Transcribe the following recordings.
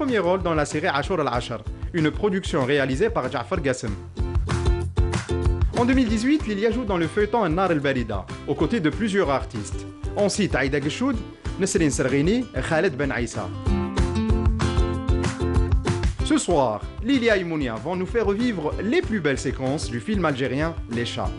premier rôle dans la série Ashur al-Ashar, une production réalisée par Ja'far Qassem. En 2018, Lilia joue dans le feuilleton Nar al-Barida, aux côtés de plusieurs artistes. On cite Aïda Geshoud, Nesrine Serghini et Khaled Ben Aïssa. Ce soir, Lilia et Mounia vont nous faire revivre les plus belles séquences du film algérien Les Chats.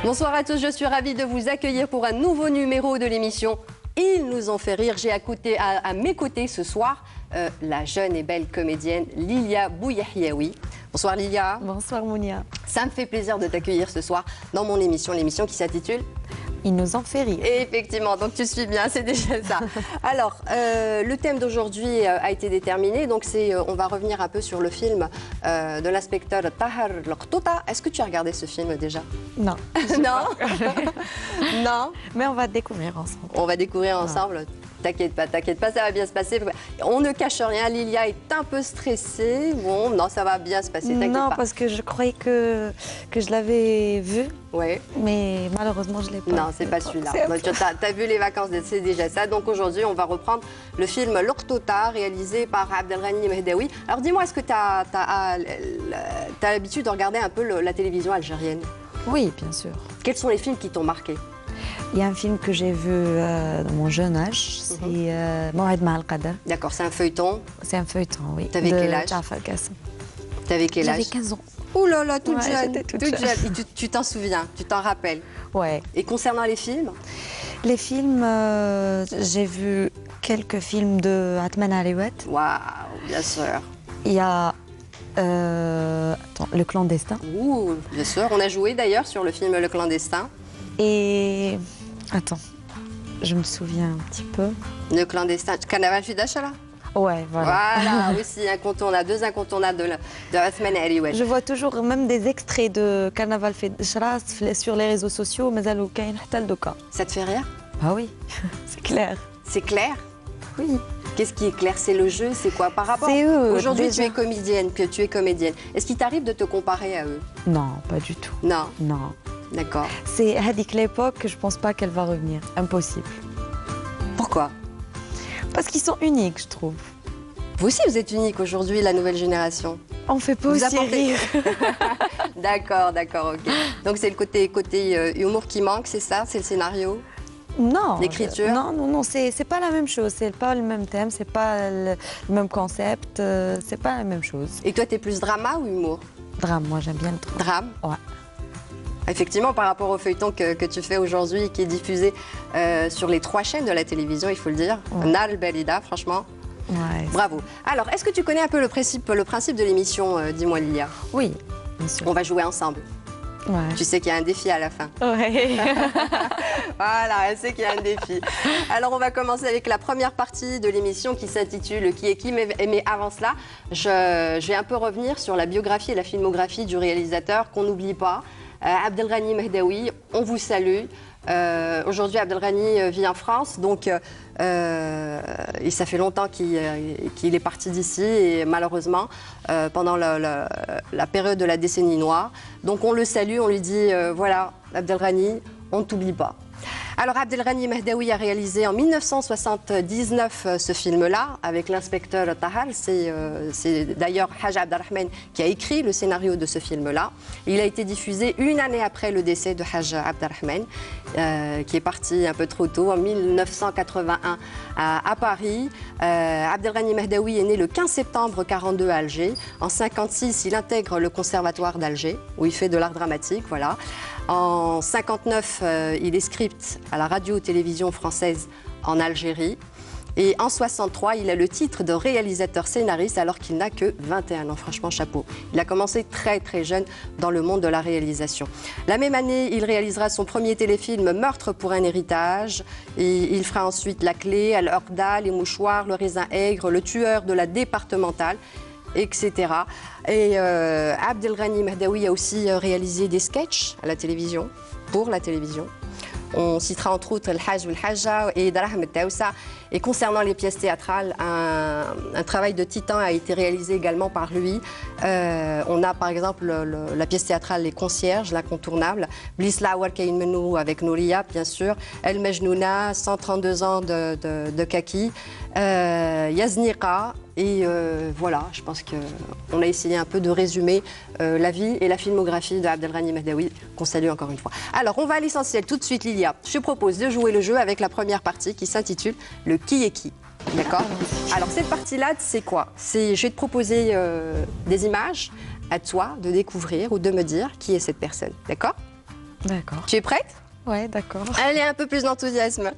Bonsoir à tous, je suis ravie de vous accueillir pour un nouveau numéro de l'émission Ils nous ont fait rire. J'ai à mes côtés ce soir la jeune et belle comédienne Lilia Bouyahyaoui. Bonsoir Lilia. Bonsoir Mounia. Ça me fait plaisir de t'accueillir ce soir dans mon émission, l'émission qui s'intitule Ils nous ont fait rire. Et effectivement, donc tu suis bien, c'est déjà ça. Alors, le thème d'aujourd'hui a été déterminé, donc on va revenir un peu sur le film de l'inspecteur Tahar L'Ortouta. Est-ce que tu as regardé ce film déjà? Non. Non. Non. Mais on va découvrir ensemble. On va découvrir ensemble. T'inquiète pas, ça va bien se passer. On ne cache rien, Lilia est un peu stressée. Bon, non, ça va bien se passer, t'inquiète pas. Non, parce que je croyais que je l'avais vu, ouais. Mais malheureusement, je ne l'ai pas. Non, c'est pas celui-là. Tu as vu les vacances, c'est déjà ça. Donc aujourd'hui, on va reprendre le film L'Ortouta, réalisé par Abdelghani Mehdaoui. Alors dis-moi, est-ce que tu as l'habitude de regarder un peu la télévision algérienne? Oui, bien sûr. Quels sont les films qui t'ont marqué? Il y a un film que j'ai vu dans mon jeune âge, c'est Mou'ad Ma'al Qadar. D'accord, c'est un feuilleton. C'est un feuilleton, oui. T'avais quel âge? Ja'far Qassem. T'avais quel âge? J'avais 15 ans. Ouh là là, toute ouais, jeune. Toute jeune. Et tu t'en souviens, tu t'en rappelles? Ouais. Et concernant les films? Les films, j'ai vu quelques films de Atman Aliouet. Waouh, bien sûr. Il y a Le Clandestin. Ouh, bien sûr. On a joué d'ailleurs sur le film Le Clandestin. Et attends, je me souviens un petit peu. Le Clandestin, Carnaval Fidachala? Ouais, voilà. Voilà, aussi incontournable, deux incontournables de Atman Aliouet. Je vois toujours même des extraits de Carnaval Fidachala sur les réseaux sociaux, mais ça te fait rire? Ah oui, c'est clair. C'est clair? Oui. Qu'est-ce qui est clair? C'est le jeu, c'est quoi? Par rapport c'est eux. Aujourd'hui, tu es comédienne, que tu es comédienne. Est-ce qu'il t'arrive de te comparer à eux? Non, pas du tout. Non. Non. D'accord. C'est Hadik l'époque, je pense pas qu'elle va revenir. Impossible. Pourquoi? Parce qu'ils sont uniques, je trouve. Vous aussi, vous êtes unique aujourd'hui, la nouvelle génération. On fait pas aussi rire. D'accord, ok. Donc c'est le côté humour qui manque, c'est ça? C'est le scénario? Non. L'écriture? Non, c'est pas la même chose. C'est pas le même thème, c'est pas le même concept, c'est pas la même chose. Et toi, t'es plus drama ou humour? Drame, moi j'aime bien le drame. Drame? Ouais. Effectivement, par rapport au feuilleton que tu fais aujourd'hui, qui est diffusé sur les 3 chaînes de la télévision, il faut le dire. Ouais. Nar al-Barida, franchement. Ouais. Bravo. Alors, est-ce que tu connais un peu le principe de l'émission, dis-moi Lilia? Oui, bien sûr. On va jouer ensemble. Ouais. Tu sais qu'il y a un défi à la fin. Ouais. Voilà, elle sait qu'il y a un défi. Alors, on va commencer avec la première partie de l'émission qui s'intitule Qui est qui, mais avant cela, je vais un peu revenir sur la biographie et la filmographie du réalisateur qu'on n'oublie pas. Abdelghani Mehdaoui, on vous salue. Aujourd'hui, Abdelghani vit en France, donc et ça fait longtemps qu'il est parti d'ici, et malheureusement, pendant la période de la décennie noire. Donc on le salue, on lui dit, voilà, Abdelghani, on ne t'oublie pas. Alors Abdelghani Mahdaoui a réalisé en 1979 ce film-là avec l'inspecteur Tahar. C'est d'ailleurs Haj Abdelrahman qui a écrit le scénario de ce film-là. Il a été diffusé une année après le décès de Haj Abdelrahman, qui est parti un peu trop tôt en 1981 à Paris. Abdelghani Mahdaoui est né le 15 septembre 1942 à Alger. En 1956, il intègre le conservatoire d'Alger où il fait de l'art dramatique. Voilà. En 1959, il est script à la radio-télévision française en Algérie. Et en 1963, il a le titre de réalisateur-scénariste alors qu'il n'a que 21 ans. Franchement, chapeau. Il a commencé très très jeune dans le monde de la réalisation. La même année, il réalisera son premier téléfilm Meurtre pour un héritage. Et il fera ensuite La Clé, Al-Orda, Les Mouchoirs, Le Raisin Aigre, Le Tueur de la départementale, etc. Et Abdelghani Mahdaoui a aussi réalisé des sketchs à la télévision, pour la télévision. On citera entre autres El Hajj ou El Hajja et Darahm el-Tawsa. Et concernant les pièces théâtrales, un travail de titan a été réalisé également par lui. On a par exemple la pièce théâtrale Les Concierges, l'incontournable, Blisla Warkain Menou avec Nouria, bien sûr, El Majnouna, 132 ans de Kaki, Yazniqa. Et voilà, je pense qu'on a essayé un peu de résumer la vie et la filmographie d'Abdelghani Mahdaoui, qu'on salue encore une fois. Alors, on va à l'essentiel tout de suite, Lilia. Je te propose de jouer le jeu avec la première partie qui s'intitule Le qui est qui. D'accord? Alors, cette partie-là, c'est quoi? Je vais te proposer des images à toi de découvrir ou de me dire qui est cette personne. D'accord? D'accord. Tu es prête? Ouais, d'accord. Allez, un peu plus d'enthousiasme.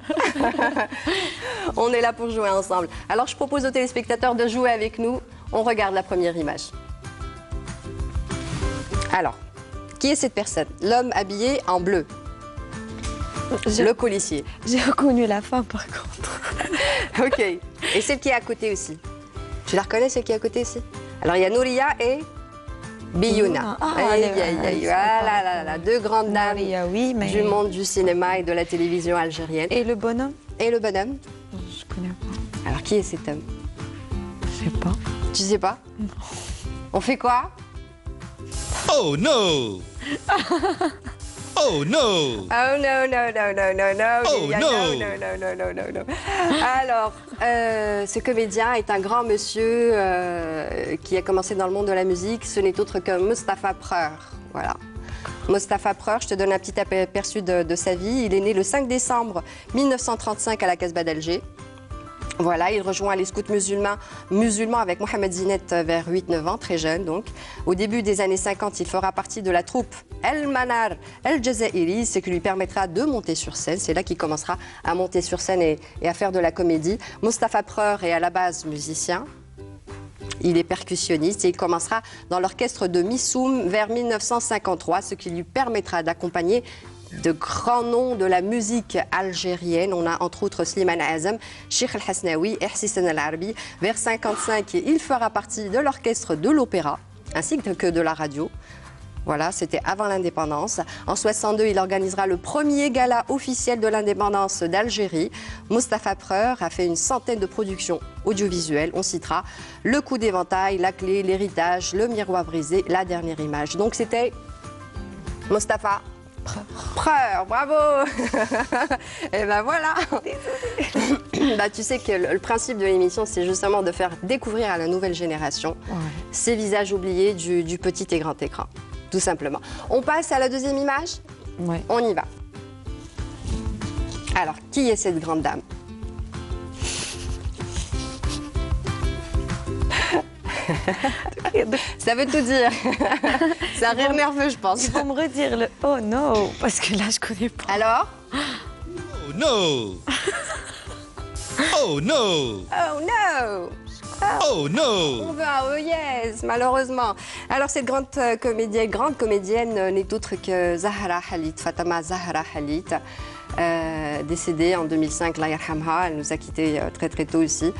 On est là pour jouer ensemble. Alors, je propose aux téléspectateurs de jouer avec nous. On regarde la première image. Alors, qui est cette personne? L'homme habillé en bleu. Le policier. J'ai reconnu la fin, par contre. OK. Et celle qui est à côté aussi. Tu la reconnais, celle qui est à côté aussi? Alors, il y a Nouria et Biyouna. Voilà, deux grandes dames oui, mais... du monde du cinéma et de la télévision algérienne. Et le bonhomme? Et le bonhomme? Je connais pas. Alors, qui est cet homme? Je sais pas. Tu sais pas? Non. On fait quoi? Oh no! Oh no! Oh no, no, no, no, no, no. Oh no, no. no, no, no, no, no, no. Alors, ce comédien est un grand monsieur qui a commencé dans le monde de la musique. Ce n'est autre que Mustapha Preur. Voilà. Mustapha Preur, je te donne un petit aperçu de sa vie. Il est né le 5 décembre 1935 à la Casbah d'Alger. Voilà, il rejoint les scouts musulmans avec Mohamed Zinet vers 8-9 ans, très jeune donc. Au début des années 50, il fera partie de la troupe El Manar El Jazairi, ce qui lui permettra de monter sur scène. C'est là qu'il commencera à monter sur scène et à faire de la comédie. Mustapha Preur est à la base musicien. Il est percussionniste et il commencera dans l'orchestre de Missoum vers 1953, ce qui lui permettra d'accompagner de grands noms de la musique algérienne. On a entre autres Slimane Azam, Cheikh El Hasnaoui et Hissène El Arbi. Vers 1955, il fera partie de l'orchestre de l'opéra ainsi que de la radio. Voilà, c'était avant l'indépendance. En 1962, il organisera le premier gala officiel de l'indépendance d'Algérie. Mustapha Preur a fait une centaine de productions audiovisuelles. On citera Le Coup d'éventail, La Clé, L'Héritage, Le Miroir brisé, La Dernière Image. Donc c'était Mustapha Preur, bravo. Et ben voilà. Bah, tu sais que le principe de l'émission, c'est justement de faire découvrir à la nouvelle génération ces visages oubliés du petit et grand écran. Tout simplement. On passe à la deuxième image? Oui. On y va. Alors, qui est cette grande dame? Ça veut tout dire. C'est un rire nerveux, je pense. Il faut me redire le oh no, parce que là, je connais pas. Alors? Oh no! Oh no! Oh no! Oh no! On veut un oh yes, malheureusement. Alors cette grande comédienne n'est autre que Zahra Khalid, Fatma Zahra Khalid, décédée en 2005, Allah yarhamha. Elle nous a quittés très très tôt aussi.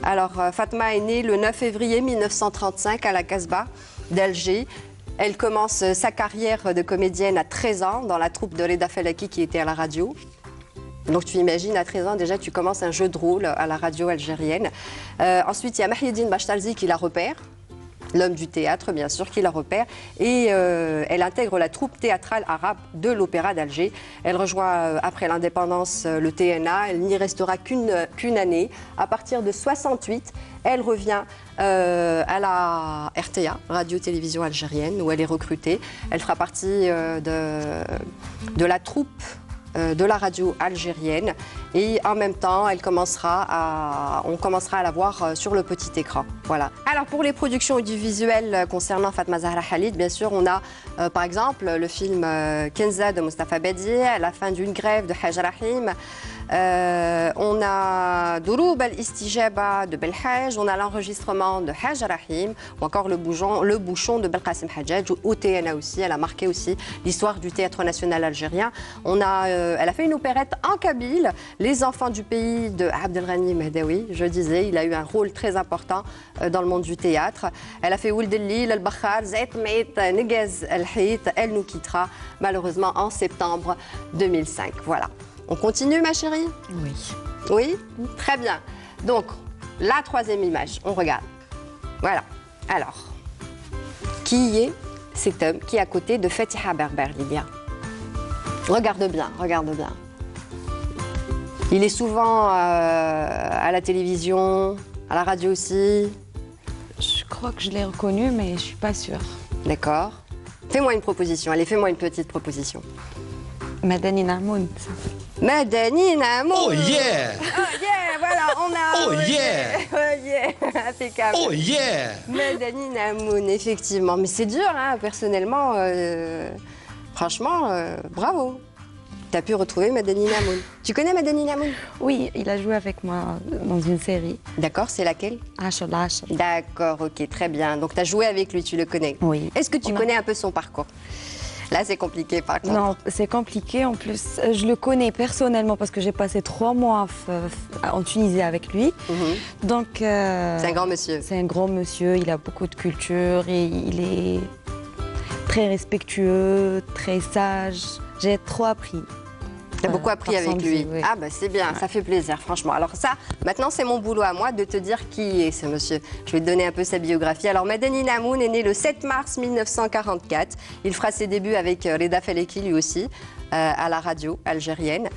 Alors Fatma est née le 9 février 1935 à la Casbah d'Alger. Elle commence sa carrière de comédienne à 13 ans dans la troupe de Reda Falaki qui était à la radio. Donc tu imagines, à 13 ans déjà, tu commences un jeu de rôle à la radio algérienne. Ensuite, il y a Mahiedine Bachtalzi qui la repère. l'homme du théâtre, bien sûr, qui la repère. Et elle intègre la troupe théâtrale arabe de l'Opéra d'Alger. Elle rejoint, après l'indépendance, le TNA. Elle n'y restera qu'une année. À partir de 68, elle revient à la RTA, Radio-Télévision Algérienne, où elle est recrutée. Elle fera partie de la troupe de la radio algérienne et en même temps on commencera à la voir sur le petit écran. Voilà. Alors pour les productions audiovisuelles concernant Fatma Zahra Khalid, bien sûr on a par exemple le film Kenza de Mostafa Badi, à la fin d'une grève de Haj Rahim. On a Douroub al-Istijaba de Belhaj, on a l'enregistrement de Haj Rahim ou encore le bouchon de Belqasem Hadjadj au TNA aussi. Elle a marqué aussi l'histoire du théâtre national algérien. Elle a fait une opérette en kabyle, Les enfants du pays de Abdelghani Mehdaoui. Je disais, il a eu un rôle très important dans le monde du théâtre. Elle a fait Ould el-Lil, Al-Bakhar, Zait Meit, Negez El-Hit. Elle nous quittera malheureusement en septembre 2005. Voilà. On continue, ma chérie? Oui. Oui? Très bien. Donc, la troisième image, on regarde. Voilà. Alors, qui est cet homme qui est à côté de Fatiha Berber, Lydia? Regarde bien, regarde bien. Il est souvent à la télévision, à la radio aussi. Je crois que je l'ai reconnu, mais je suis pas sûre. D'accord. Fais-moi une proposition. Allez, fais-moi une petite proposition. Madani Namoun. Madani Namoun. Oh yeah! Oh yeah, voilà, on a... Oh yeah! Oh yeah, impeccable. Oh yeah! Madani Namoun, effectivement. Mais c'est dur, hein, personnellement. Franchement, bravo. Tu as pu retrouver Madani Namoun. Tu connais Madani Namoun? Oui, il a joué avec moi dans une série. D'accord, c'est laquelle? Ashol. D'accord, ok, très bien. Donc tu as joué avec lui, tu le connais? Oui. Est-ce que tu connais un peu son parcours? Là, c'est compliqué par contre. Non, c'est compliqué. En plus, je le connais personnellement parce que j'ai passé 3 mois en Tunisie avec lui. Donc, c'est un grand monsieur. C'est un grand monsieur. Il a beaucoup de culture et il est très respectueux, très sage. J'ai trop appris. Tu as beaucoup appris avec lui. Oui. Ah bah c'est bien, ça fait plaisir franchement. Alors ça, maintenant c'est mon boulot à moi de te dire qui est ce monsieur. Je vais te donner un peu sa biographie. Alors Madani Namoun est né le 7 mars 1944. Il fera ses débuts avec Reda Faleki lui aussi, à la radio algérienne.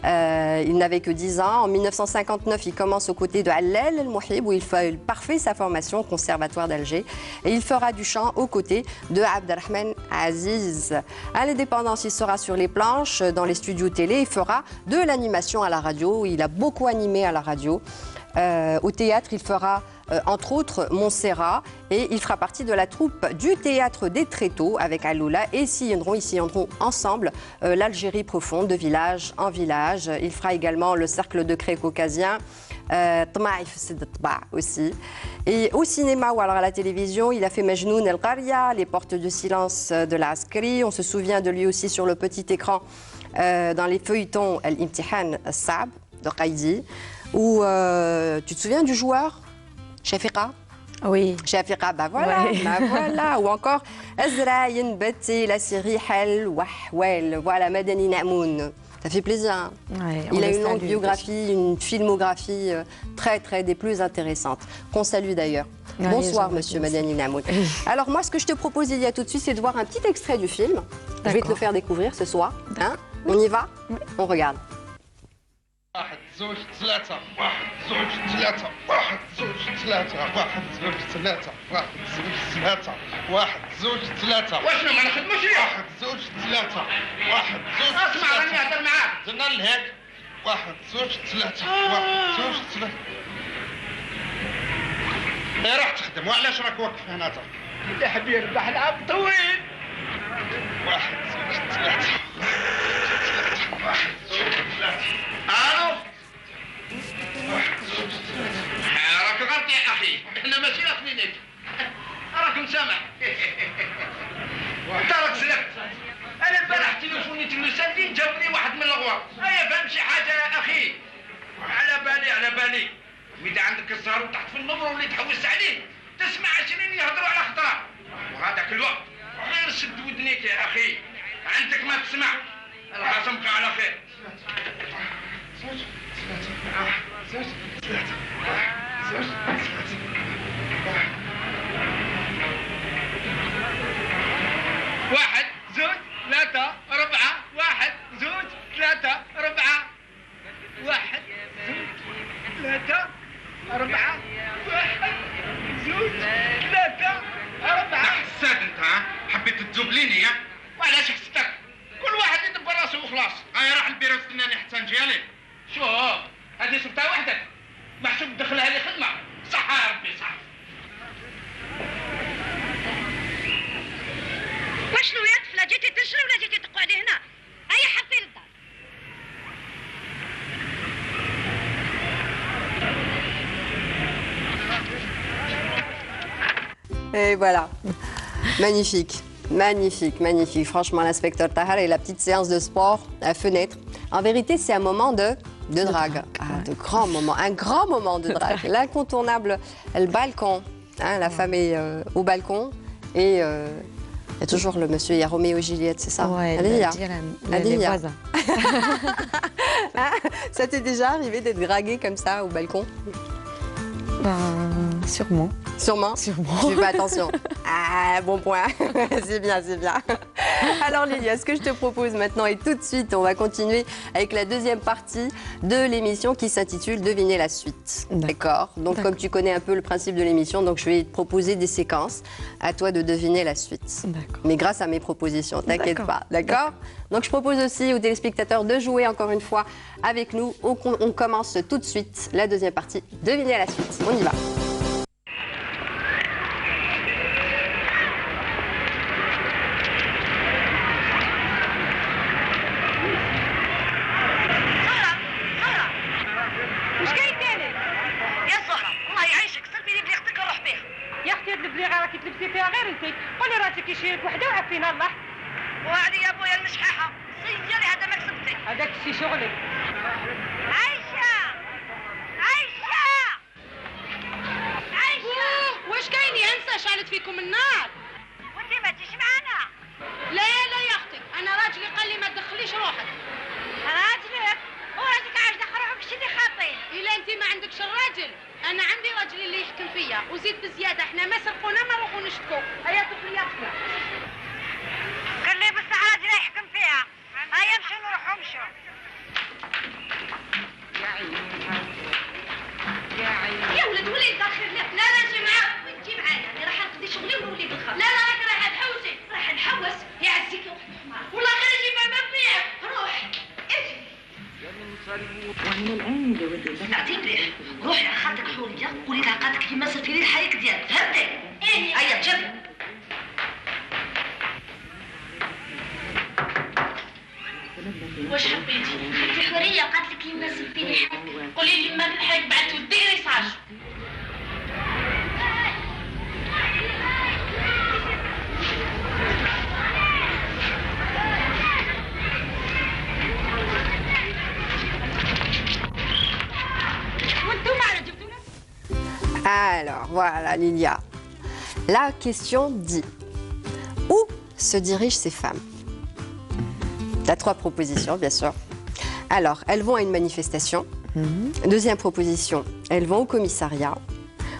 Il n'avait que 10 ans. En 1959, il commence aux côtés de Allel El Mouhib où il parfait sa formation au Conservatoire d'Alger. Et il fera du chant aux côtés de Abdelrahman Aziz. À l'indépendance, il sera sur les planches, dans les studios télé. Il fera de l'animation à la radio. Il a beaucoup animé à la radio. Au théâtre, il fera entre autres Montserrat et il fera partie de la troupe du théâtre des Tréteaux avec Aloula et ils sillonneront ensemble l'Algérie profonde de village en village. Il fera également le cercle de Cré caucasien, Tmaïf Sid Tba aussi. Et au cinéma ou alors à la télévision, il a fait Majnoun El Qaria, Les portes de silence de la Askari. On se souvient de lui aussi sur le petit écran dans les feuilletons El Imtihan Saab de Qaïdi. Ou tu te souviens du joueur Shafiqa? Oui. Shafiqa, bah voilà, Ouais. bah voilà. Ou encore Azraïn Bati, la série Hel Wahwel. Voilà, Madani Namoun. Ça fait plaisir. Hein. Ouais, on Il a le une longue salue. biographie, une filmographie très des plus intéressantes. Qu'on salue d'ailleurs. Ouais, Bonsoir, j'aimerais monsieur bien Madani Namoun. Alors moi, ce que je te propose, il y a tout de suite, c'est de voir un petit extrait du film. Je vais te le faire découvrir ce soir. Hein. On y va? On regarde. واحد زوج ثلاثة واحد زوج ثلاثة واحد زوج ثلاثة واحد زوج ثلاثة واحد زوج ثلاثة واحد زوج ثلاثة واشنو ما نخدموش اليوم؟ واحد زوج ثلاثة واحد زوج اسمع راني نهضر معاك. درنا لهيك واحد زوج ثلاثة واحد زوج ثلاثة ايه راح تخدم وعلاش راك واقف هنا تا؟ يا حبيبي ربح العب طويل. واحد زوج ثلاثة واحد زوج ثلاثة الو واحد زوج ثلاثة راك غلط يا اخي، احنا ماشي راكبينك. راكم سامع. انت راك سلكت. انا البارح تليفوني تلوسالي جاوني واحد من الغوار. هيا فهم شي حاجه يا اخي. على بالي. إذا عندك الزهر وتحت في النمر واللي تحوس عليه تسمع 20 يهضروا على خطرة. وهذاك الوقت غير سد ودنيك يا اخي. عندك ما تسمع. الله يسامحك على خير. زوج ثلاثة زوج ثلاثة زوج ثلاثة Et voilà. Magnifique. Magnifique, magnifique. Franchement, l'inspecteur Tahar et la petite séance de sport à fenêtre. En vérité, c'est un moment de drague. De grands moments. Un grand moment de drague. L'incontournable, le balcon. Hein, la femme est au balcon et il y a toujours le monsieur, il y a Roméo et Juliette, c'est ça? Ouais, les voisins. Ça t'est déjà arrivé d'être draguée comme ça au balcon? Ben, sûrement. Sûrement? Sûrement. Je fais pas attention. Ah, bon point. C'est bien, c'est bien. Alors Lilia, ce que je te propose maintenant et tout de suite, on va continuer avec la deuxième partie de l'émission qui s'intitule Deviner la suite. D'accord. Donc comme tu connais un peu le principe de l'émission, donc je vais te proposer des séquences. À toi de deviner la suite. D'accord. Mais grâce à mes propositions, t'inquiète pas. D'accord. Donc je propose aussi aux téléspectateurs de jouer encore une fois avec nous. On commence tout de suite la deuxième partie. Deviner la suite. On y va. تلبسي فيها غير انت قولي راسك يشيلك وحده وعفينا الله وعلي يا ابويا المشحاحه سيري هذا ما كسبتي هذاك الشيء شغلي عايشه عايشه عايشه واش كاين يا انسى شعلت فيكم النار وانت ما تجيش معنا لا لا يا اختي انا راجلي قال لي ما تدخليش روحك راجلك وراجلك عايش دخل روحك شي اللي خاطين الا انت ما عندكش الراجل انا عندي راجل اللي يحكم فيا وزيد بزياده احنا ما سرقونا ما نروحوا نشتكوا هيا دخلي اختنا قال لي بس راجل يحكم فيها هيا مشوا نروحوا مشوا يا عيني يا عيني يا ولد وليد داخل لا لا جي معاك وانتي معايا انا راح نقضي شغلي ونولي بالخير لا لا راك راح نحوسي راح نحوس يعزيك يا واحد الحمار والله غير اجي ما نبيعك روح اجي ومن الآن يا نعطيك مليح روحي على خالتك حورية قولي لها قالت كيما سفيري الحريك ديالك فهمتي؟ هيا تجربي واش حبيتي؟ خالتي حورية قالت لك كيما سفيري الحريك قولي لي ما الحريك بعد ودي ريساج Alors, voilà, Lilia. La question dit, où se dirigent ces femmes? Tu as 3 propositions, bien sûr. Alors, elles vont à une manifestation. Deuxième proposition, elles vont au commissariat.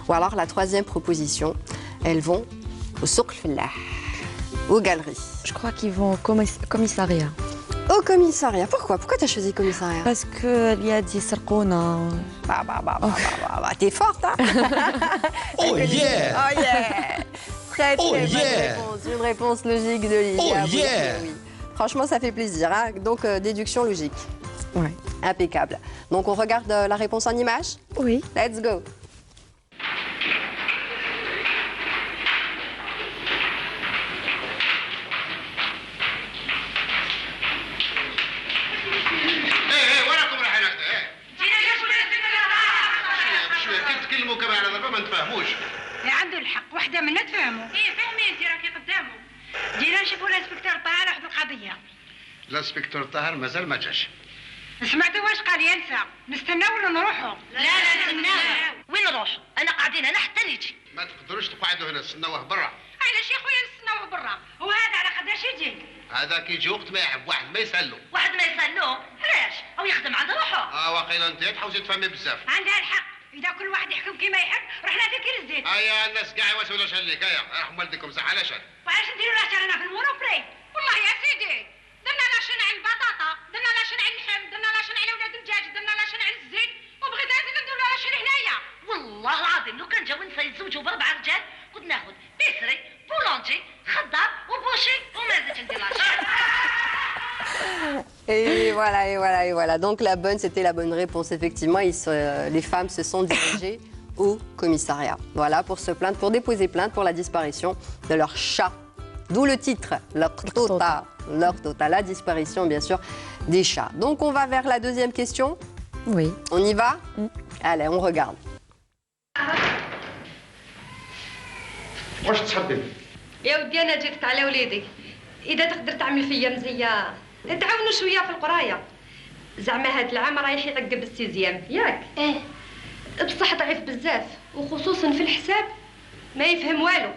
Ou alors, la troisième proposition, elles vont au Souk Fellah, aux galeries. Je crois qu'ils vont au commissariat. Au commissariat. Pourquoi? Pourquoi tu as choisi commissariat? Parce qu'il y a dit Sarkona. T'es forte, hein? Oh yeah! Oh yeah! Très, très Oh bonne yeah! réponse. Une réponse logique de Lilia. Oh yeah! Oui. Franchement, ça fait plaisir. Hein? Donc, déduction logique. Ouais. Impeccable. Donc, on regarde la réponse en image? Oui. Let's go. عنده الحق وحده منا تفهموا ايه فهمي انت راكي قدامه جينا نشوفوا الانسبكتور طاهر واحد القضيه الانسبكتور طاهر مازال ما جاش سمعتوا واش قال ينسى نستناو ولا نروحوا لا نستناو وين نروحوا انا قاعدين هنا حتى نيجي ما تقدروش تقعدوا هنا تستناوه برا علاش يا خويا نستناوه برا وهذا على قداش يجي هذا كيجي وقت ما يحب واحد ما يسالو واحد ما يسالوه علاش او يخدم عند روحه واقيلا انت تحوسي تفهمي بزاف عندها الحق اذا كل واحد يحكم كيما يحب رحنا في كير الزيت هيا الناس كاع يواسوا لاش عليك هيا رحم والديكم صح علاش وعلاش نديروا لاش علينا في المونوبري والله يا سيدي درنا لاش على البطاطا درنا لاش على اللحم درنا لاش على ولاد الدجاج درنا لاش على الزيت وبغيت نزيد نديروا لاش هنايا والله العظيم لو كان جاو نسا يتزوجوا ب4 رجال كنت ناخذ بيسري بولونجي خضار وبوشي وما زدتش ندير لاش Et voilà, et voilà, et voilà. Donc la bonne, c'était la bonne réponse. Effectivement, les femmes se sont dirigées au commissariat. Voilà, pour se plaindre, pour déposer plainte pour la disparition de leur chat. D'où le titre, leur tota, la disparition, bien sûr, des chats. Donc on va vers la deuxième question. Oui. On y va? Allez, on regarde. واش تحبي؟ يا ودي انا جيتك على وليدي، اذا تقدر تعمل فيا مزيه تعاونوا شويه في القرايه. زعما هاد العام رايح يعقب السيزيام ياك؟ ايه بصح ضعيف بزاف وخصوصا في الحساب ما يفهم والو.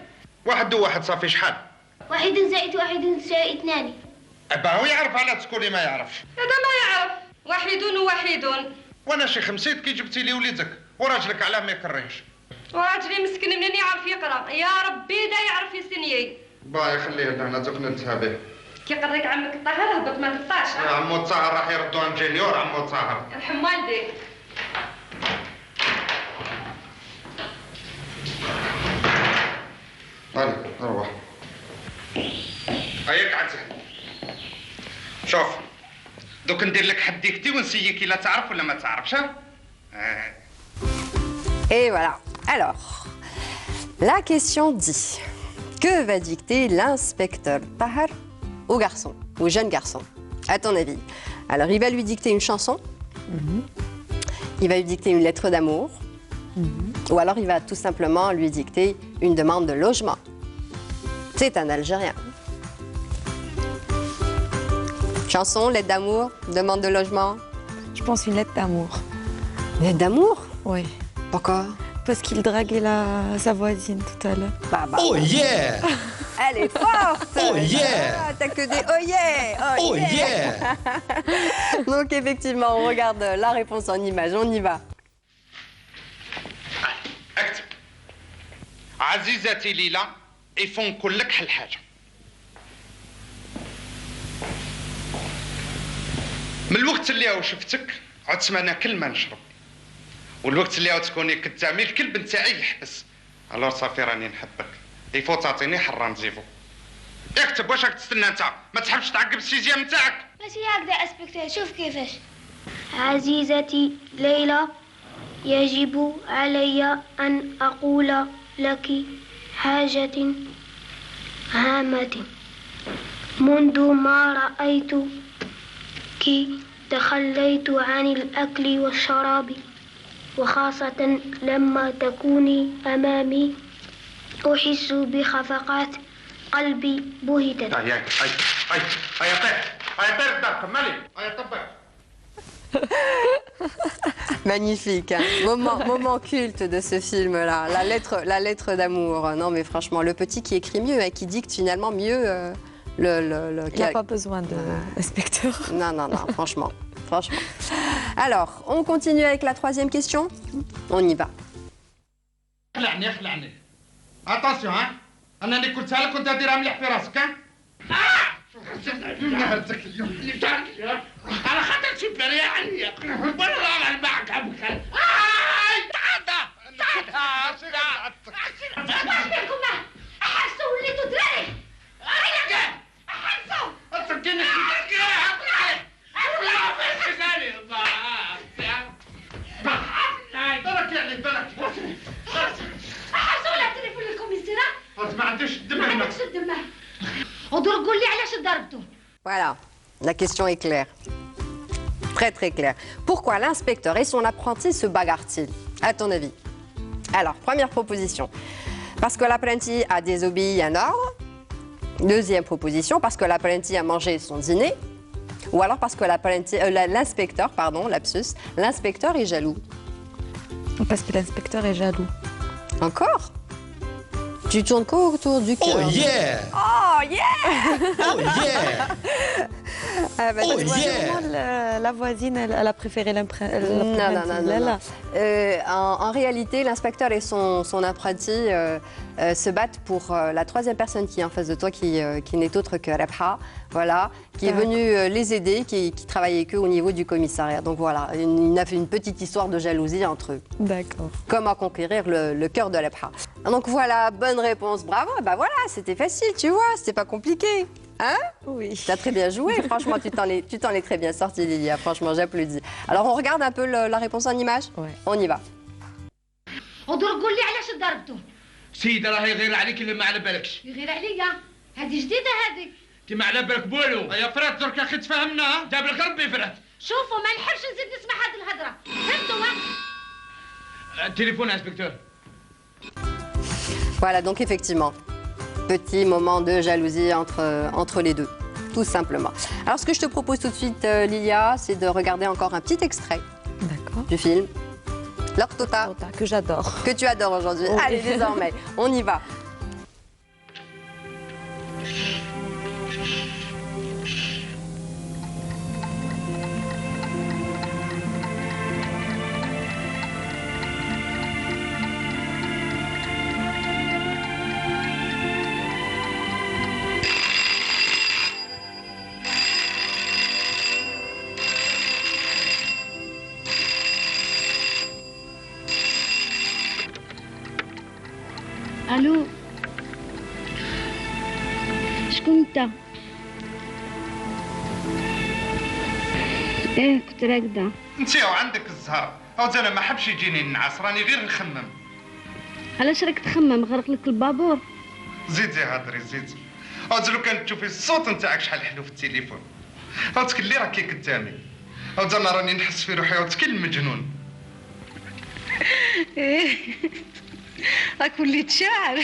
واحد وواحد صافي شحال؟ 1 زائد 1 يساوي 2. ابا هو يعرف على تكوني ما يعرفش. هذا ما يعرف، واحد وواحد. وانا شي خمسيت كي جبتي لي وليدك وراجلك علاه ما يكرهش. وراجلي مسكين منين يعرف يقرا، يا ربي دا يعرف يسنيي. باي خليه لهنا دوك ننتهى به. كي قريك عمك الطاهر هبط ما تطاش. يا عمو الطاهر راح يردوها انجينيور عمو الطاهر. يرحم والديك. هاني اروح. هياك عاد شوف دوك ندير لك حديكتي ونسيك لا تعرف ولا ما تعرفش ها؟ Et voilà. Alors, la question dit que va dicter l'inspecteur Tahar au garçon, au jeune garçon, à ton avis? Alors, il va lui dicter une chanson, il va lui dicter une lettre d'amour, ou alors il va tout simplement lui dicter une demande de logement. C'est un Algérien. Chanson, lettre d'amour, demande de logement. Je pense une lettre d'amour. Lettre d'amour? Oui. Pourquoi? Parce qu'il draguait sa voisine tout à l'heure. Bah, Oh yeah! Elle est forte! Oh yeah! Ah, t'as que des oh yeah! Oh yeah! Donc effectivement, on regarde la réponse en image, on y va. اكتب عزيزتي ليلى يفون كلك حل حاجه. من الوقت اللي شفتك عدت ما ناكل ما نشرب، والوقت اللي تكوني كتعمي الكلب نتاعي يحبس. الو صافي راني نحبك، يفو تعطيني حرام زيفو. اكتب واش راك تستنى انت؟ ما تحبش تعقب السيزيام نتاعك؟ ماشي هكذا اسبكتور، شوف كيفاش. عزيزتي ليلى، يجب علي أن أقول لك حاجة هامة. منذ ما رأيتك تخليت عن الأكل والشراب، وخاصة لما تكوني أمامي أحس بخفقات قلبي بهتت. هيا طير الدار كملي، هيا طبق. Magnifique, hein. Moment culte de ce film-là, la lettre d'amour. Non mais franchement, le petit qui écrit mieux, hein, qui dicte finalement mieux Il n'a pas besoin d'inspecteur. Non, franchement. Alors, on continue avec la troisième question. On y va. خلعني اتونسيون ها، انا اللي قلتها لك كنت ديرها مليح في راسك ها. نهرتك اليوم على خاطر تشبر عليا والله انا معك عمك. أحسوا وليتوا دراري. أحسوا. اتركيني أحسوا ولا تليفون للكوميسيرة. ما عنديش الدم هنا. ما عندكش الدم. ودور قول لي علاش ضربتو. Voilà, la question est claire. Très très claire. Pourquoi l'inspecteur et son apprenti se bagarrent-ils, à ton avis? Alors, première proposition. Parce que l'apprenti a désobéi à un ordre. Deuxième proposition, parce que l'apprenti a mangé son dîner. Ou alors parce que l'inspecteur, pardon, lapsus, l'inspecteur est jaloux. Parce que l'inspecteur est jaloux. Encore? Tu tournes quoi autour du cœur? Oh yeah! Oh yeah! Oh yeah! Ah bah, Oh tu vois, yeah! La voisine, elle a préféré l'apprenti. Non. En réalité, l'inspecteur et son apprenti se battent pour la troisième personne qui est en face de toi, qui n'est autre que Rabha, voilà, qui est venue les aider, qui travaille avec eux au niveau du commissariat. Donc voilà, il a fait une petite histoire de jalousie entre eux. D'accord. Comment conquérir le cœur de Rabha. Donc voilà, bonne réponse, bravo. Bah voilà, c'était facile, tu vois, c'était pas compliqué. Hein? Oui. Tu as très bien joué, franchement, tu t'en es très bien sorti, Lilia. Franchement, j'applaudis. Alors, on regarde un peu la réponse en image? Ouais. On y va. ودور قول لي علاش ضربتو. سيدة راهي غير عليك اللي ما على بالكش. يغير عليا. هذه جديدة هذه. انت ما على بالك بولو. يا فرات درك اخي تفهمنا. جاب لك ربي فرات. شوفوا ما نحبش نزيد نسمع هذه الهضرة. فهمتوا؟ التليفون يا انسبكتور. Voilà, donc effectivement, petit moment de jalousie entre les deux, tout simplement. Alors, ce que je te propose tout de suite, Lilia, c'est de regarder encore un petit extrait du film. L'Ortota, que j'adore. que tu adores aujourd'hui. Oui. Allez, désormais, on y va. الو شكون انت؟ ايه كنت راقده. انت وعندك الزهر عاود انا ما حبش يجيني النعاس راني غير نخمم. علاش راك تخمم غرق لك البابور؟ زيدي هضري زيدي عاود لو كانت تشوفي الصوت نتاعك شحال حلو في التليفون عاود تكلي راكي قدامي عاود انا راني نحس في روحي عاود كل مجنون. ايه راك وليت شاعر.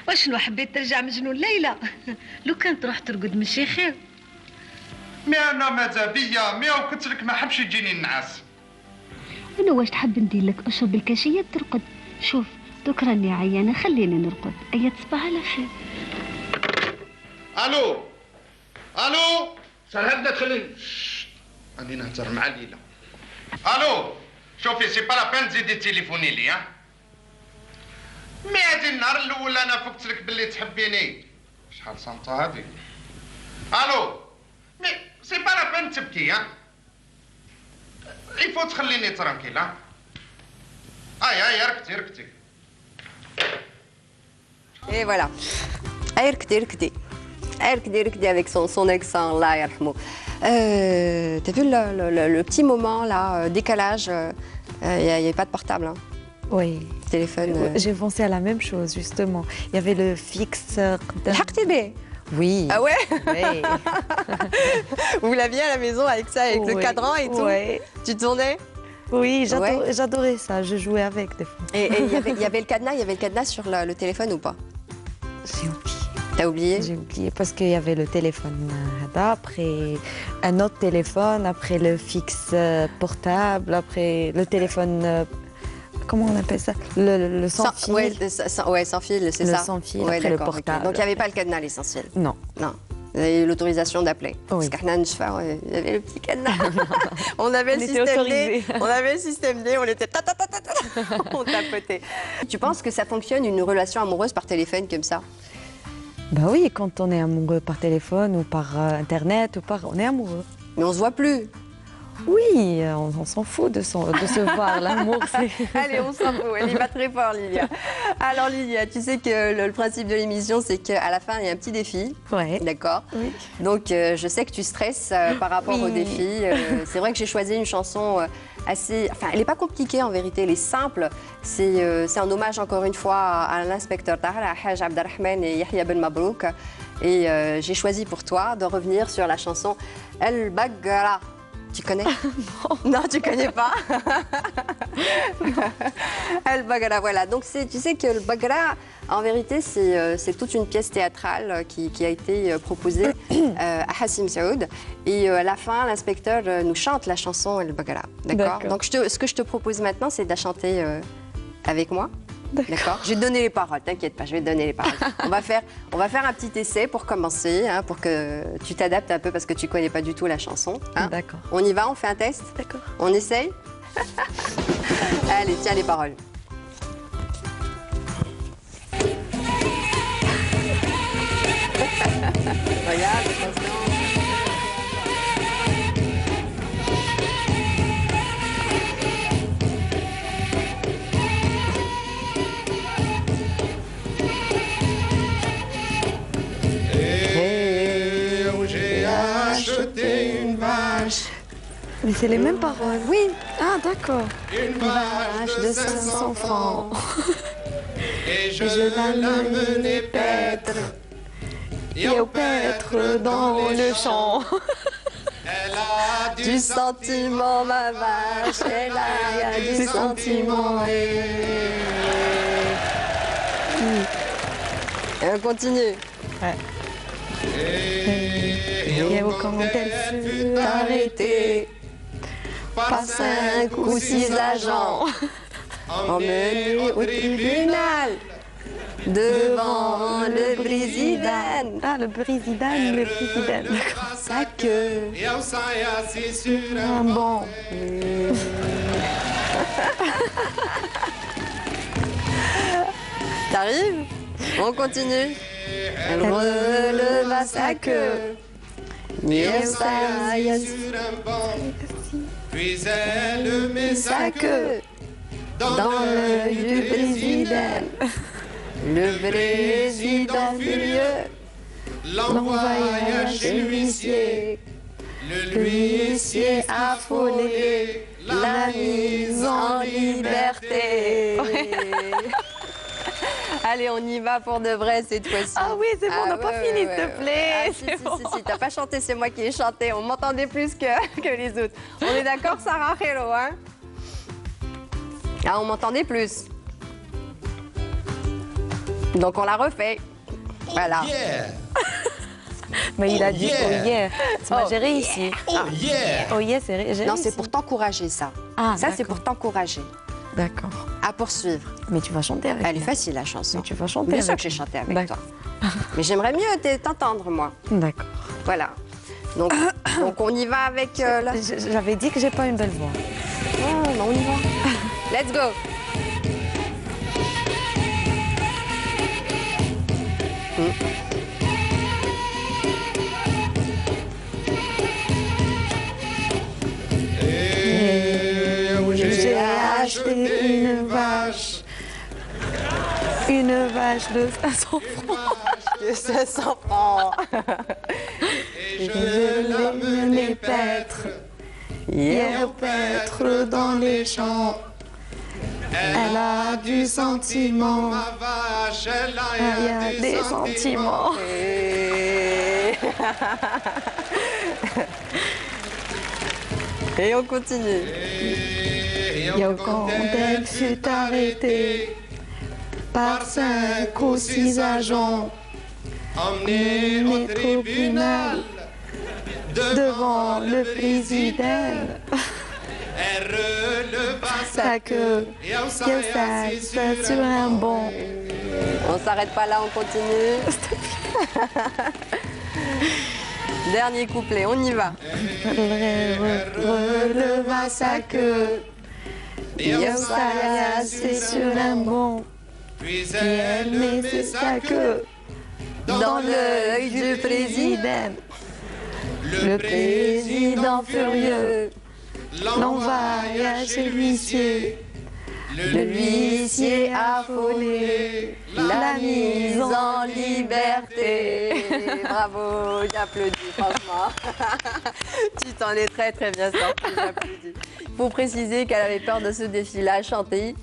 واشنو حبيت ترجع مجنون ليلى؟ لو كانت تروح ترقد ماشي خير. مي انا ماذا بيا مي قلت لك ما حبش يجيني النعاس. انا واش تحب ندير لك؟ اشرب الكاشيه ترقد. شوف دوك راني عيانه خلينا نرقد. ايا تصبح على خير. الو الو سلام دخلي. راني نهضر مع ليلى. الو شوفي سي با لا بان تزيدي تليفوني لي ها. مي هادي النهار الاول انا فقت لك باللي تحبيني. شحال صامته هادي. الو مي سي با لا بان تبكي ها. يفوت تخليني ترانكيل ها. هاي ركتي ركتي. Et voilà. Erkdi avec son accent, là, yarhamou. T'as vu le petit moment, là, décalage, il n'y avait pas de portable, hein. Oui. Téléphone. J'ai pensé à la même chose, justement. Il y avait le fixe. L'Artibé. Oui. Ah ouais. Oui. Vous l'aviez à la maison avec ça, avec le Oui. cadran et tout. Ouais. Tu tournais. Oui, Ouais. j'adorais ça. Je jouais avec des fois. Et il y avait le cadenas sur le téléphone ou pas? J'ai oublié. T'as oublié? J'ai oublié parce qu'il y avait le téléphone après un autre téléphone, après le fixe portable, après le téléphone. Comment on appelle ça? Le sans fil. Ouais, sans fil, c'est ça. Le sans fil, Ouais, après le d'accord, ok. portable. Donc il n'y avait pas le cadenas, l'essentiel. Non. Non. Vous avez eu l'autorisation d'appeler. Parce Oui. qu'Arnan Chfar, il y avait le petit cadenas. On avait le On était système D. autorisés. On avait le système D, on était on tapotait. Tu penses que ça fonctionne une relation amoureuse par téléphone comme ça? Bah oui, quand on est amoureux par téléphone ou par internet ou par, on est amoureux. Mais on se voit plus. Oui, on s'en fout de se voir. L'amour, c'est. Allez, on s'en fout. Elle y va très fort, Lilia. Alors, Lilia, tu sais que le principe de l'émission, c'est qu'à la fin, il y a un petit défi. Ouais. D'accord. Oui. Donc, je sais que tu stresses par rapport au défi. C'est vrai que j'ai choisi une chanson assez. Enfin, elle n'est pas compliquée en vérité, elle est simple. C'est un hommage, encore une fois, à l'inspecteur Tahra, Haj Abdelrahman et Yahya Ben Mabrouk. Et j'ai choisi pour toi de revenir sur la chanson El Bagra. Tu connais? Non, tu connais pas. El Bagra, voilà. Donc tu sais que le Bagra, en vérité, c'est toute une pièce théâtrale qui a été proposée à Hassim Saoud. Et à la fin, l'inspecteur nous chante la chanson El Bagra. D'accord. Donc ce que je te propose maintenant, c'est de la chanter avec moi. D'accord. Je vais te donner les paroles, t'inquiète pas, je vais te donner les paroles. On va faire un petit essai pour commencer, hein, pour que tu t'adaptes un peu parce que tu connais pas du tout la chanson. Hein. D'accord. On y va, on fait un test? D'accord. On essaye? Allez, tiens les paroles. Regarde, attention. Mais c'est les mêmes paroles. Oui. Ah, d'accord. Une vache de 500 francs. Et je la menais paître. Et au paître dans le champ. Elle a Du sentiment, ma vache, elle a du sentiment. Merci. Et on continue. Et quand elle fut arrêtée Par 5 ou 6 agents emmenés au tribunal devant le président. Ah, le président, le président. D'accord. Sa queue. Ah, bon. T'arrives? On continue. Elle releva sa queue. Puis elle met Sa queue dans l'œil du président. Le président furieux l'envoya chez l'huissier. L'huissier affolé l'a mise en liberté. Allez, on y va pour de vrai cette fois-ci. Ah oui, c'est bon, on n'a pas fini, s'il te plaît. Ah, si, t'as pas chanté, c'est moi qui ai chanté. On m'entendait plus que les autres. On est d'accord, Sarah Hello, hein? Ah, on m'entendait plus. Donc on la refait. Voilà. Yeah. Mais il a dit yeah. oh yeah. Tu m'as géré ici. Oh yeah. Oh yeah, c'est géré Non, ici. c'est pour t'encourager, ça. Ah, ça, c'est d'accord. pour t'encourager. D'accord. À poursuivre. Mais tu vas chanter avec Elle est moi. facile, la chanson. Mais tu vas chanter Bien sûr avec que j'ai chanté avec D'accord. toi. Mais j'aimerais mieux t'entendre, moi. D'accord. Voilà. Donc on y va avec la... J'avais dit que j'ai pas une belle voix. Oh, non, on y va. Let's go. J'ai acheté une vache. Une vache de 500 francs. De 500 francs. Et je l'ai menée paître. Hier paître dans les champs. Elle a du sentiment. Il y a des sentiments. Et on continue. Et quand elle fut arrêtée par 5 ou 6 agents emmenés au tribunal devant le président, Elle releva sa queue, qu'elle s'assied sur un banc. On s'arrête pas là, on continue. Dernier couplet, on y va. Elle releva sa queue, elle s'assied sur un banc. Puis Puis elle mettait sa queue dans l'œil du président. Le président furieux l'envoya chez l'huissier. Le l'huissier affolé l'a mise en liberté. Bravo, j'applaudis, franchement. Tu t'en es très très bien sorti, j'applaudis. Il faut préciser qu'elle avait peur de ce défi-là à chanter.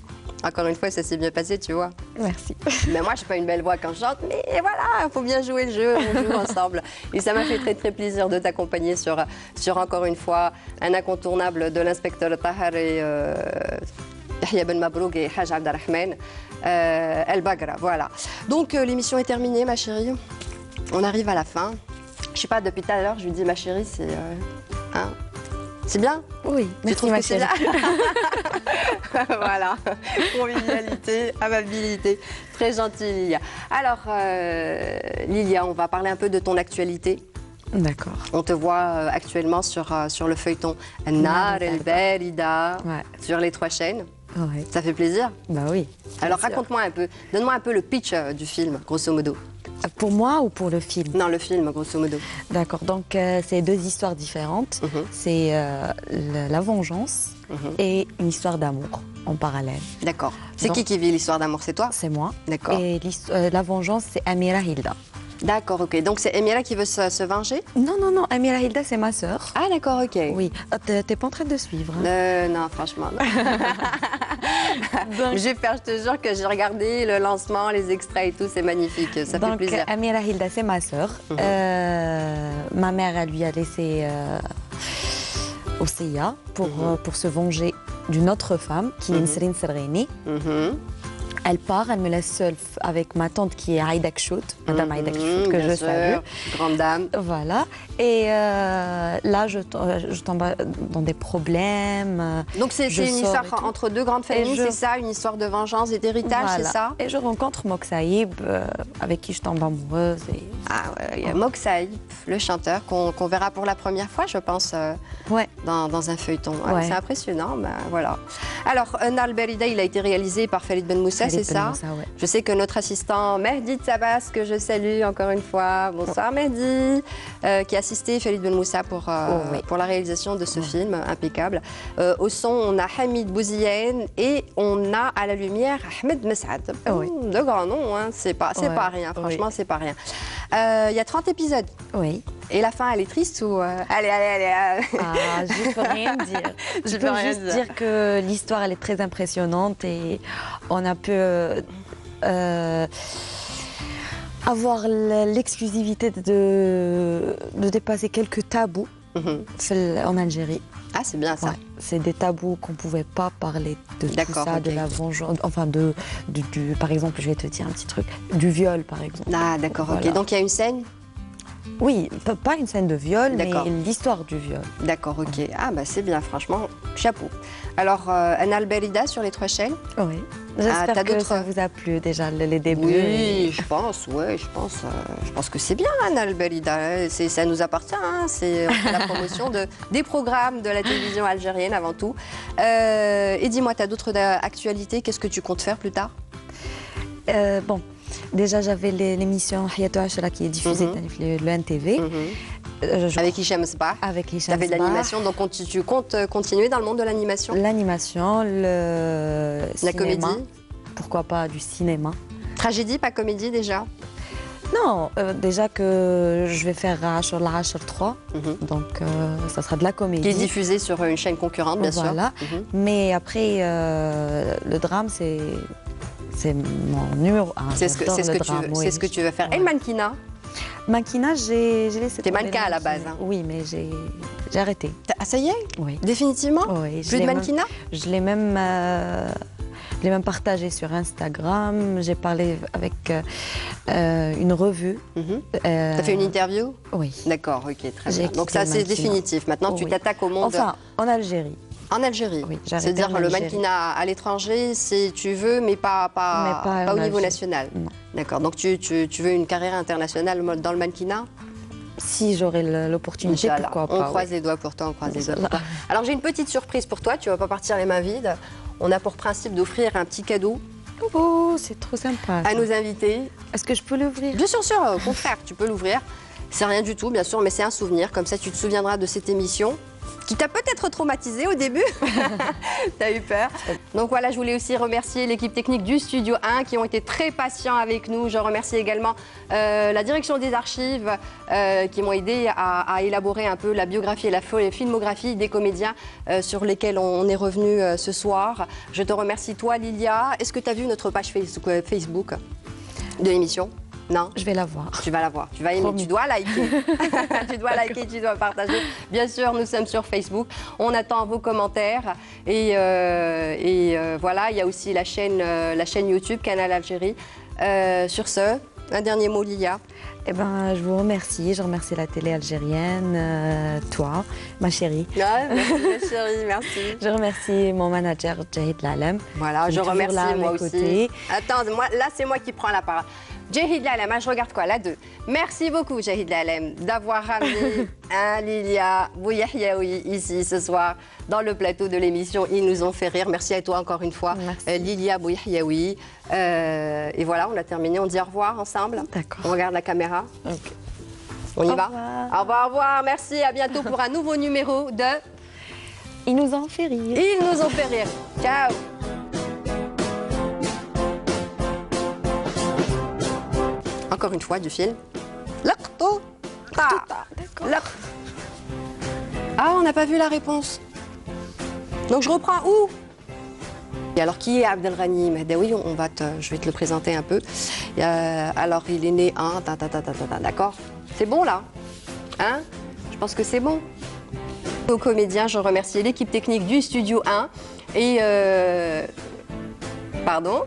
Encore une fois, ça s'est bien passé, tu vois. Merci. Mais moi, je n'ai pas une belle voix quand je chante, mais voilà, il faut bien jouer le jeu, on joue ensemble. Et ça m'a fait très très plaisir de t'accompagner sur encore une fois un incontournable de l'inspecteur Tahar et Yahya Ben Mabrouk et Haj Abdelrahman, El Bagra, voilà. Donc l'émission est terminée, ma chérie. On arrive à la fin. Je sais pas, depuis tout à l'heure, je lui dis ma chérie, c'est... hein, c'est bien? Oui, Tu trouves ma que c'est chérie. bien? Voilà, convivialité, amabilité, très gentille Lilia. Alors Lilia, on va parler un peu de ton actualité. D'accord. On te voit actuellement sur le feuilleton Nar El Barida, Ouais. sur les 3 chaînes. Ouais. Ça fait plaisir? Bah oui. Alors bien sûr. raconte-moi un peu, donne-moi un peu le pitch du film, grosso modo. Pour moi ou pour le film? Non, le film, grosso modo. D'accord, donc c'est 2 histoires différentes. Mhm. C'est la vengeance et une histoire d'amour en parallèle. D'accord. C'est Donc- qui vit l'histoire d'amour? C'est toi? C'est moi. D'accord. Et la vengeance, c'est Amira Hilda. D'accord, ok. Donc c'est Emira qui veut se venger? Non, Amira Hilda, c'est ma sœur. Ah d'accord, ok. Oui, t'es pas en train de suivre. Hein. Non, franchement, non. Donc- Je te jure que j'ai regardé le lancement, les extraits et tout, c'est magnifique, ça fait Donc, plaisir. Amira Hilda, c'est ma sœur. Ma mère, elle lui a laissé au CIA pour se venger d'une autre femme, qui est Nesrine Sergheni. Mhm. Elle part, elle me laisse seule avec ma tante qui est Aïda Kchout, Madame Aïda Kchout, que bien je sûr, salue. grande dame. Voilà. Et là, je tombe dans des problèmes. Donc c'est Je une sors histoire et tout. entre deux grandes familles, je- c'est ça, une histoire de vengeance et d'héritage, Voilà. c'est ça? Et je rencontre Mokshaïb, avec qui je tombe amoureuse. Et... Ah ouais, il y a Mokshaïb, le chanteur, qu'on verra pour la première fois, je pense, Ouais. dans un feuilleton. Ouais, Ouais. c'est impressionnant, mais voilà. Alors, Nar el-Barida, il a été réalisé par Farid Ben Moussa, c'est Farid Ben ça? Moussa, ouais. Je sais que notre assistant Mehdi Tsabas, que je salue encore une fois, bonsoir Mehdi, qui a assisté Farid Ben Moussa pour la réalisation de ce film impeccable. Au son, on a Hamid Bouziane et on a à la lumière Ahmed Mesad. De grands noms, hein. C'est pas rien, franchement, c'est pas rien. Il y a 30 épisodes. Oui. Et la fin, elle est triste ou allez. Ah, je peux rien dire. Je Je peux peux rien juste dire. dire que l'histoire, elle est très impressionnante et on a pu avoir l'exclusivité de dépasser quelques tabous en Algérie. Ah, c'est bien ça. Ouais, c'est des tabous qu'on ne pouvait pas parler de tout D'accord, ça, ok. de la vengeance, enfin par exemple, je vais te dire un petit truc, du viol par exemple. Ah, d'accord, ok. Voilà. Donc il y a une scène? Oui, pas une scène de viol, mais D'accord. l'histoire du viol. D'accord, ok. Ah, bah c'est bien, franchement, chapeau. Alors, Nar el-Barida sur les 3 chaînes? Oui. J'espère t'as que d'autres- ça vous a plu déjà, les débuts. Oui, je pense, je pense que c'est bien, Nar el-Barida. Ça nous appartient, hein. On fait la promotion des programmes de la télévision algérienne avant tout. Et dis-moi, tu as d'autres actualités? Qu'est-ce que tu comptes faire plus tard? Bon, déjà j'avais l'émission Hayatou Ashra qui est diffusée le NTV. Avec Hicham Sbah. Avec Tu Hicham avais de Sbah. l'animation, donc tu comptes continuer dans le monde de l'animation? L'animation, le La cinéma. comédie? Pourquoi pas du cinéma? Tragédie, pas comédie déjà? Non, déjà que je vais faire Ashur la Ashur 3, donc ça sera de la comédie. Qui est diffusée sur une chaîne concurrente, bien Voilà. sûr. Mais après, le drame, c'est mon numéro 1. C'est ce que tu veux faire. Et le mannequinat? Mannequinat, j'ai laissé. T'es tomber mannequin à la le base, mannequinat. hein. Oui, mais j'ai arrêté. Ah, ça y est? Oui. Définitivement? Oui, Plus de mannequinat? Je l'ai même partagé sur Instagram. J'ai parlé avec une revue. T'as fait une interview? Oui. D'accord, ok, très J'ai bien. Donc quitté ça, le c'est mannequinat. définitif. Maintenant, tu Oui. t'attaques au monde. Enfin, en Algérie. En Algérie. Oui, j'ai arrêté C'est-à-dire en le Algérie. mannequinat à l'étranger, tu veux, mais pas en au niveau Algérie. national. Non. D'accord. Donc tu veux une carrière internationale dans le mannequinat? Si j'aurais l'opportunité, Inch'Allah. pourquoi On pas. croise oui. les doigts pour toi, on croise les doigts pour Inch'Allah. toi. Alors j'ai une petite surprise pour toi, tu vas pas partir les mains vides. On a pour principe d'offrir un petit cadeau Oh, c'est trop sympa. à ça. nos invités. Est-ce que je peux l'ouvrir? Bien sûr, au contraire, tu peux l'ouvrir. C'est rien du tout, bien sûr, mais c'est un souvenir. Comme ça, tu te souviendras de cette émission qui t'a peut-être traumatisé au début. T'as eu peur. Donc voilà, je voulais aussi remercier l'équipe technique du Studio 1 qui ont été très patients avec nous. Je remercie également la direction des archives qui m'ont aidé à élaborer un peu la biographie et la filmographie des comédiens sur lesquels on est revenu ce soir. Je te remercie toi, Lilia. Est-ce que tu as vu notre page Facebook de l'émission? Non? Je vais la voir. Tu vas la voir, tu vas aimer, Promis. tu dois liker. Tu dois liker, tu dois partager. Bien sûr, nous sommes sur Facebook. On attend vos commentaires. Et voilà, il y a aussi la chaîne YouTube, Canal Algérie. Sur ce, un dernier mot, Lilia. Eh ben, je vous remercie. Je remercie la télé algérienne, toi, ma chérie. Ouais, merci, ma chérie, merci. Je remercie mon manager, Jahid Lalem. Voilà, qui est je toujours remercie là à moi mes aussi. côtés. Attends, là, c'est moi qui prends la parole. Jahid Lalem, je regarde quoi? La 2. Merci beaucoup, Jahid Lalem, d'avoir ramené Lilia Bouyahyaoui ici ce soir dans le plateau de l'émission. Ils nous ont fait rire. Merci à toi encore une fois, Lilia Bouyahyaoui. Et voilà, on a terminé. On dit au revoir ensemble. D'accord. On regarde la caméra. Ok. On y Au va? revoir. Au revoir, au revoir. Merci, à bientôt pour un nouveau numéro de... Ils nous ont fait rire. Ils nous ont fait rire. Ciao. Encore une fois du film. L'aqto. Ah, on n'a pas vu la réponse. Donc je reprends où? Et alors qui est Abdelghani Mahdaoui? Je vais te le présenter un peu. Alors il est né en... D'accord? C'est bon là? Hein? Je pense que c'est bon. Aux comédiens, je remercie l'équipe technique du Studio 1 et... Pardon?